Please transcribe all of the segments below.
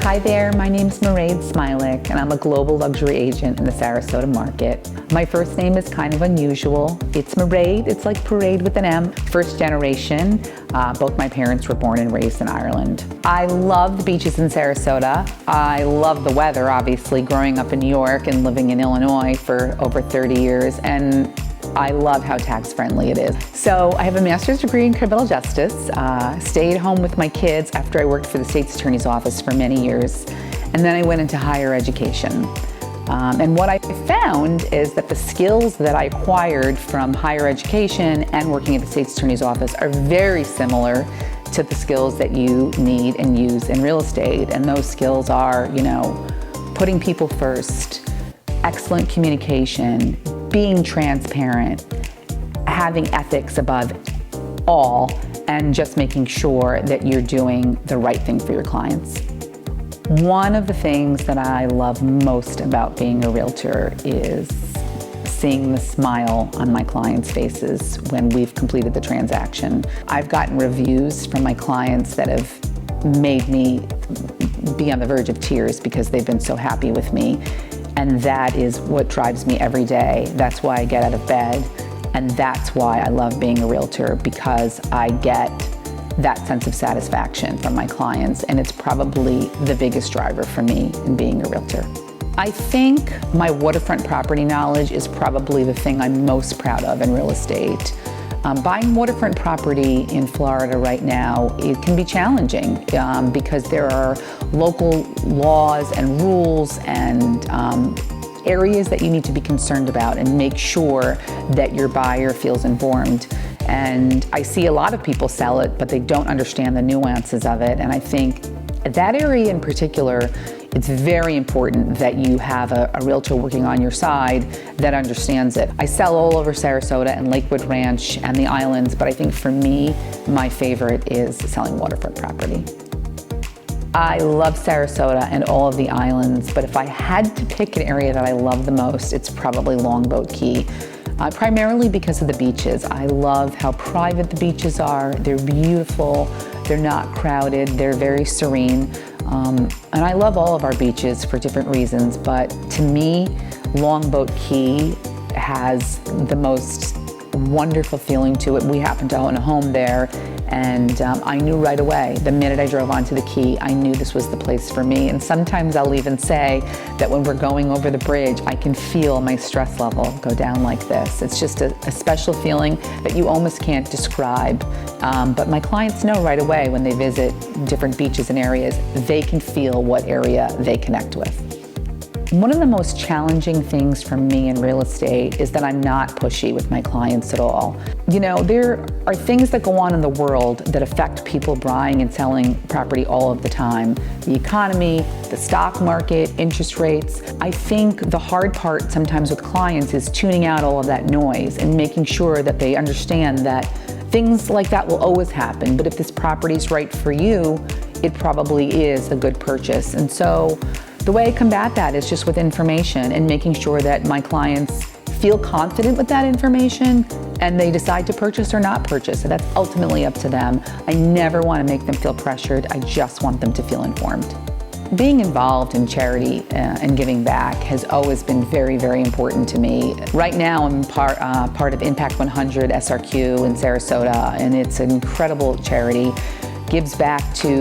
Hi there, my name's Mairead Smialek, and I'm a global luxury agent in the Sarasota market. My first name is kind of unusual. It's Mairead, it's like parade with an M. First generation, both my parents were born and raised in Ireland. I love the beaches in Sarasota. I love the weather, obviously, growing up in New York and living in Illinois for over 30 years. And I love how tax-friendly it is. So I have a master's degree in criminal justice, stayed home with my kids after I worked for the state's attorney's office for many years, and then I went into higher education. And what I found is that the skills that I acquired from higher education and working at the state's attorney's office are very similar to the skills that you need and use in real estate. And those skills are, putting people first, excellent communication, being transparent, having ethics above all, and just making sure that you're doing the right thing for your clients. One of the things that I love most about being a realtor is seeing the smile on my clients' faces when we've completed the transaction. I've gotten reviews from my clients that have made me be on the verge of tears because they've been so happy with me. And that is what drives me every day. That's why I get out of bed. And that's why I love being a realtor, because I get that sense of satisfaction from my clients. And it's probably the biggest driver for me in being a realtor. I think my waterfront property knowledge is probably the thing I'm most proud of in real estate. Buying waterfront property in Florida right now, it can be challenging because there are local laws and rules and areas that you need to be concerned about and make sure that your buyer feels informed. And I see a lot of people sell it, but they don't understand the nuances of it. And I think that area in particular, it's very important that you have a realtor working on your side that understands it. I sell all over Sarasota and Lakewood Ranch and the islands, but I think for me, my favorite is selling waterfront property. I love Sarasota and all of the islands, but if I had to pick an area that I love the most, it's probably Longboat Key. Primarily because of the beaches. I love how private the beaches are. They're beautiful, they're not crowded, they're very serene. And I love all of our beaches for different reasons, but to me, Longboat Key has the most wonderful feeling to it. We happen to own a home there, and I knew right away, the minute I drove onto the Key, I knew this was the place for me. And sometimes I'll even say that when we're going over the bridge, I can feel my stress level go down like this. It's just a special feeling that you almost can't describe. But my clients know right away when they visit different beaches and areas, they can feel what area they connect with. One of the most challenging things for me in real estate is that I'm not pushy with my clients at all. There are things that go on in the world that affect people buying and selling property all of the time. The economy, the stock market, interest rates. I think the hard part sometimes with clients is tuning out all of that noise and making sure that they understand that things like that will always happen, but if this property is right for you, it probably is a good purchase. And so the way I combat that is just with information and making sure that my clients feel confident with that information and they decide to purchase or not purchase. So that's ultimately up to them. I never want to make them feel pressured. I just want them to feel informed. Being involved in charity and giving back has always been very, very important to me. Right now, I'm part of Impact 100 SRQ in Sarasota, and it's an incredible charity. Gives back to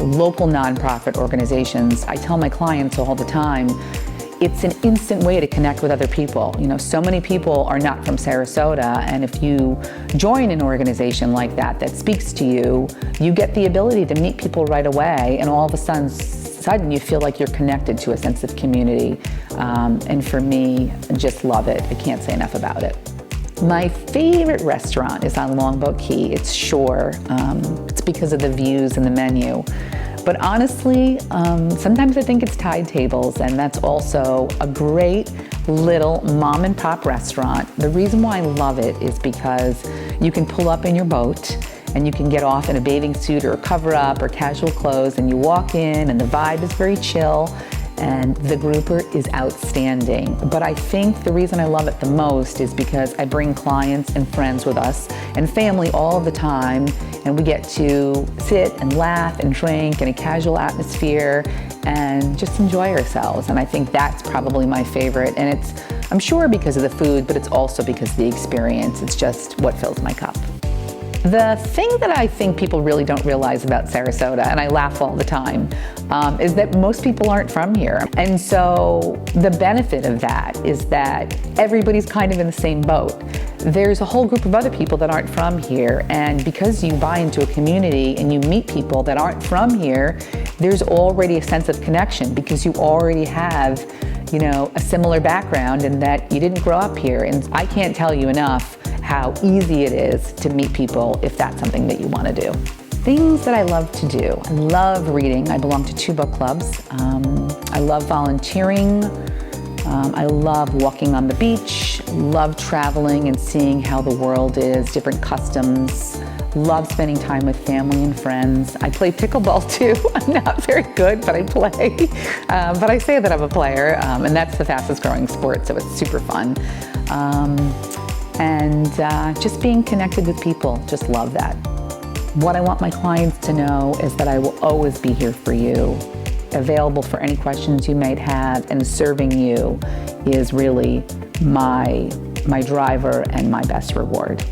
local nonprofit organizations. I tell my clients all the time, it's an instant way to connect with other people. So many people are not from Sarasota, and if you join an organization like that speaks to you, you get the ability to meet people right away, and all of a sudden you feel like you're connected to a sense of community. And for me, I just love it. I can't say enough about it. My favorite restaurant is on Longboat Key. It's shore. It's because of the views and the menu. But honestly, sometimes I think it's Tide Tables, and that's also a great little mom and pop restaurant. The reason why I love it is because you can pull up in your boat and you can get off in a bathing suit or a cover up or casual clothes, and you walk in and the vibe is very chill. and the grouper is outstanding. But I think the reason I love it the most is because I bring clients and friends with us and family all the time, and we get to sit and laugh and drink in a casual atmosphere and just enjoy ourselves. And I think that's probably my favorite. And it's, I'm sure because of the food, but it's also because of the experience. It's just what fills my cup. The thing that I think people really don't realize about Sarasota, and I laugh all the time, is that most people aren't from here. And so the benefit of that is that everybody's kind of in the same boat. There's a whole group of other people that aren't from here, and because you buy into a community and you meet people that aren't from here, there's already a sense of connection because you already have, you know, a similar background in that you didn't grow up here. And I can't tell you enough how easy it is to meet people if that's something that you want to do. Things that I love to do. I love reading. I belong to 2 book clubs. I love volunteering. I love walking on the beach. Love traveling and seeing how the world is, different customs. Love spending time with family and friends. I play pickleball too. I'm not very good, but I play. But I say that I'm a player, and that's the fastest growing sport, so it's super fun. And just being connected with people, just love that. What I want my clients to know is that I will always be here for you, available for any questions you might have, and serving you is really my driver and my best reward.